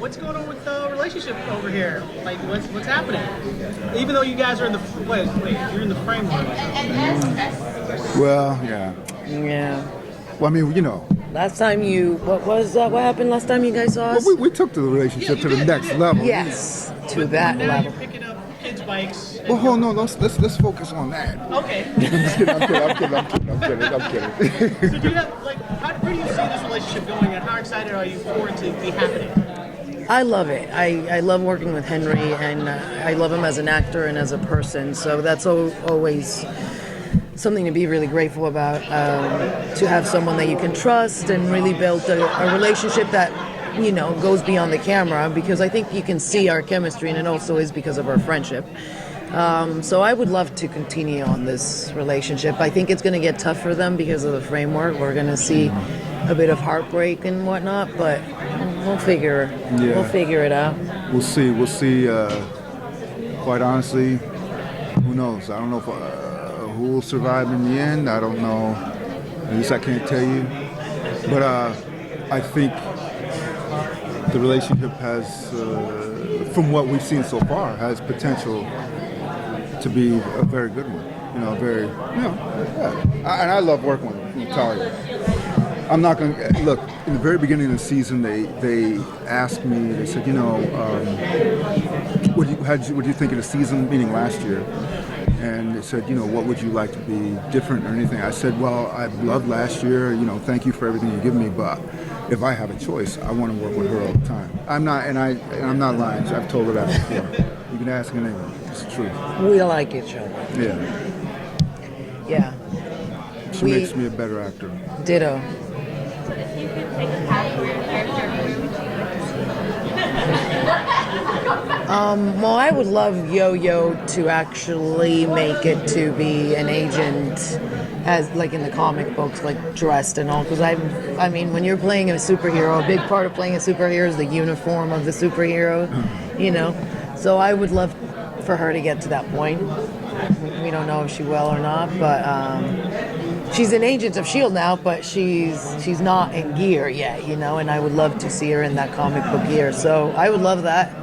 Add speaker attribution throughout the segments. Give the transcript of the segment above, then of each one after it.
Speaker 1: what's going on with the relationship over here? Like, what's happening? Even though you guys are in the you're in the framework.
Speaker 2: Well, yeah.
Speaker 3: Yeah.
Speaker 2: Well, I mean, you know.
Speaker 3: Last time what happened last time you guys saw us?
Speaker 2: Well, we took the relationship to the next level.
Speaker 3: Yes, to that
Speaker 1: now
Speaker 3: level.
Speaker 1: You're picking up kids' bikes.
Speaker 2: Well, hold on, let's focus on that.
Speaker 1: Okay.
Speaker 2: I'm kidding.
Speaker 1: So do you have, where do you see this relationship going, and how excited are you for it to be happening?
Speaker 3: I love it. I love working with Henry, and I love him as an actor and as a person. So that's always something to be really grateful about, to have someone that you can trust and really build a relationship that, you know, goes beyond the camera, because I think you can see our chemistry, and it also is because of our friendship. So I would love to continue on this relationship. I think it's going to get tough for them because of the framework. We're going to see a bit of heartbreak and whatnot, but we'll figure it out.
Speaker 2: We'll see. Quite honestly, who knows? I don't know if who will survive in the end. I don't know. At least I can't tell you. But I think the relationship has, from what we've seen so far, has potential to be a very good one. You know, and I love working with Natalia. I'm not going to, look, in the very beginning of the season, they asked me, they said, you know, what do you think of the season, meaning last year? And they said, you know, what would you like to be different or anything? I said, well, I loved last year, you know, thank you for everything you give me, but if I have a choice, I want to work with her all the time. I'm not lying. I've told her that before. You can ask her anything. It's the truth.
Speaker 3: We like each other.
Speaker 2: Yeah.
Speaker 3: Yeah.
Speaker 2: She makes me a better actor.
Speaker 3: Ditto.
Speaker 4: If you could take a path for your character, where would you
Speaker 3: Well, I would love Yo-Yo to actually make it to be an agent, as like in the comic books, like dressed and all. Because I mean, when you're playing a superhero, a big part of playing a superhero is the uniform of the superhero, you know. So I would love for her to get to that point. We don't know if she will or not, but she's an agent of S.H.I.E.L.D. now, but she's not in gear yet, you know. And I would love to see her in that comic book gear. So I would love that.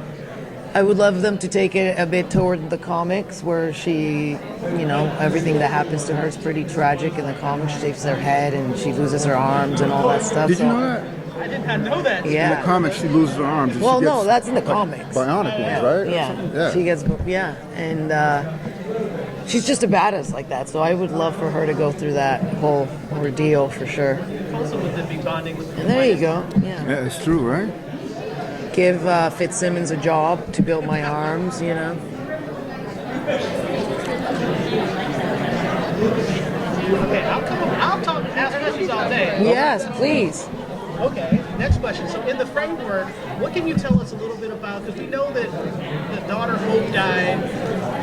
Speaker 3: I would love them to take it a bit toward the comics, where she, you know, everything that happens to her is pretty tragic in the comics. She takes her head and she loses her arms and all that stuff.
Speaker 2: Did you know that?
Speaker 1: I did not know that.
Speaker 3: Yeah.
Speaker 2: In the comics, she loses her arms. And
Speaker 3: Well,
Speaker 2: she gets,
Speaker 3: no, that's in the comics.
Speaker 2: Bionic ones, right?
Speaker 3: Yeah. She gets, and she's just a badass like that. So I would love for her to go through that whole ordeal for sure.
Speaker 1: Also with it being bonding with
Speaker 3: And there you go. Yeah.
Speaker 2: Yeah, it's true, right?
Speaker 3: Give Fitzsimmons a job to build my arms, you know.
Speaker 1: Okay, I'll ask questions all day.
Speaker 3: Yes, please.
Speaker 1: Okay, next question. So in the framework, what can you tell us a little bit about, because we know that the daughter Hope died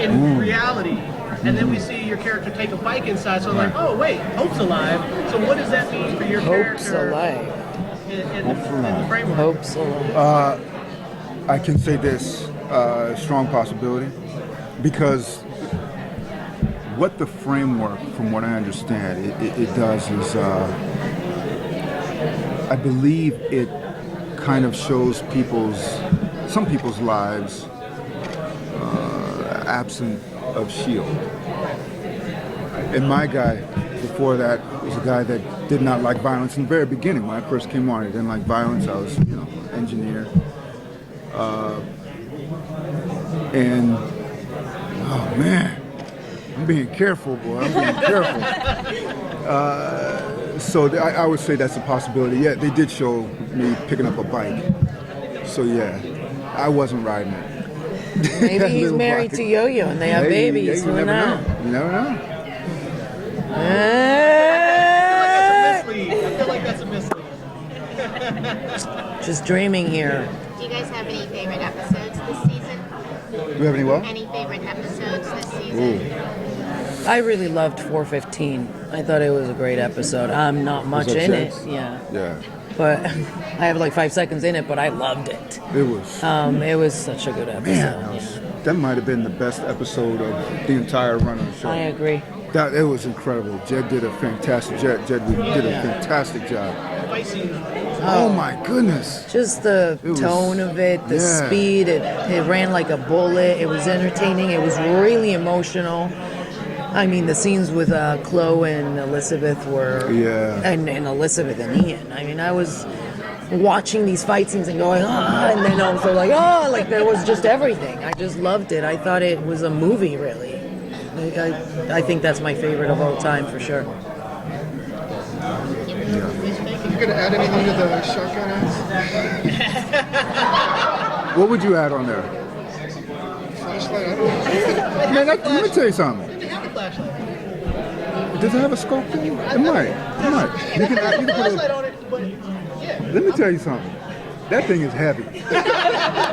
Speaker 1: in reality, and then we see your character take a bike inside, so like, oh wait, Hope's alive. So what does that mean for your
Speaker 3: Hope's
Speaker 1: character
Speaker 3: alive.
Speaker 1: in the framework?
Speaker 3: Hope's alive.
Speaker 2: I can say this, strong possibility, because what the framework, from what I understand, it does is, I believe it kind of shows some people's lives absent of S.H.I.E.L.D. And my guy before that was a guy that did not like violence in the very beginning. When I first came on, I didn't like violence. I was, you know, engineer. And oh man, I'm being careful, boy. I'm being careful. So I would say that's a possibility. Yeah, they did show me picking up a bike. So yeah, I wasn't riding it.
Speaker 3: Maybe he's married to Yo-Yo and they have babies.
Speaker 2: Yeah, you
Speaker 3: Who
Speaker 2: never
Speaker 3: knows?
Speaker 2: know. You never know.
Speaker 1: I feel like that's a mislead.
Speaker 3: Just dreaming here.
Speaker 4: Do you guys have any favorite episodes this season?
Speaker 2: Do we have any what?
Speaker 4: Any favorite episodes this season?
Speaker 2: Ooh.
Speaker 3: I really loved 415. I thought it was a great episode. I'm not much
Speaker 2: that
Speaker 3: in
Speaker 2: Jen's?
Speaker 3: it, yeah.
Speaker 2: Yeah.
Speaker 3: But I have like 5 seconds in it, but I loved it.
Speaker 2: It was.
Speaker 3: It was such a good episode.
Speaker 2: That might have been the best episode of the entire run of the show.
Speaker 3: I agree.
Speaker 2: It was incredible. Jed did a fantastic job. Oh my goodness.
Speaker 3: Just the
Speaker 2: It was-
Speaker 3: tone of it, the
Speaker 2: yeah.
Speaker 3: speed, it ran like a bullet. It was entertaining. It was really emotional. I mean, the scenes with Chloe and Elizabeth were,
Speaker 2: Yeah.
Speaker 3: and Elizabeth and Ian. I mean, I was watching these fight scenes and going, and then also like, like there was just everything. I just loved it. I thought it was a movie, really. I think that's my favorite of all time for sure.
Speaker 5: You gonna add anything to the shotgun ads?
Speaker 2: What would you add on there?
Speaker 5: Flashlight? I don't know.
Speaker 2: Man, let me tell you something.
Speaker 1: Did they have a flashlight?
Speaker 2: Does it have a scope thing? It might. It might. You can
Speaker 1: They
Speaker 2: put
Speaker 1: flashlight
Speaker 2: a,
Speaker 1: on it, but yeah.
Speaker 2: let me tell you something. That thing is heavy.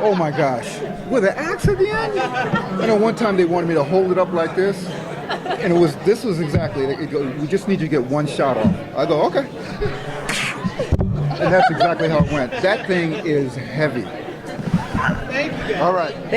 Speaker 2: Oh my gosh. With an axe at the end? I know one time they wanted me to hold it up like this. And this was exactly, we just need you to get one shot off. I go, okay. And that's exactly how it went. That thing is heavy.
Speaker 1: Thank you guys.
Speaker 2: All right.
Speaker 3: Thank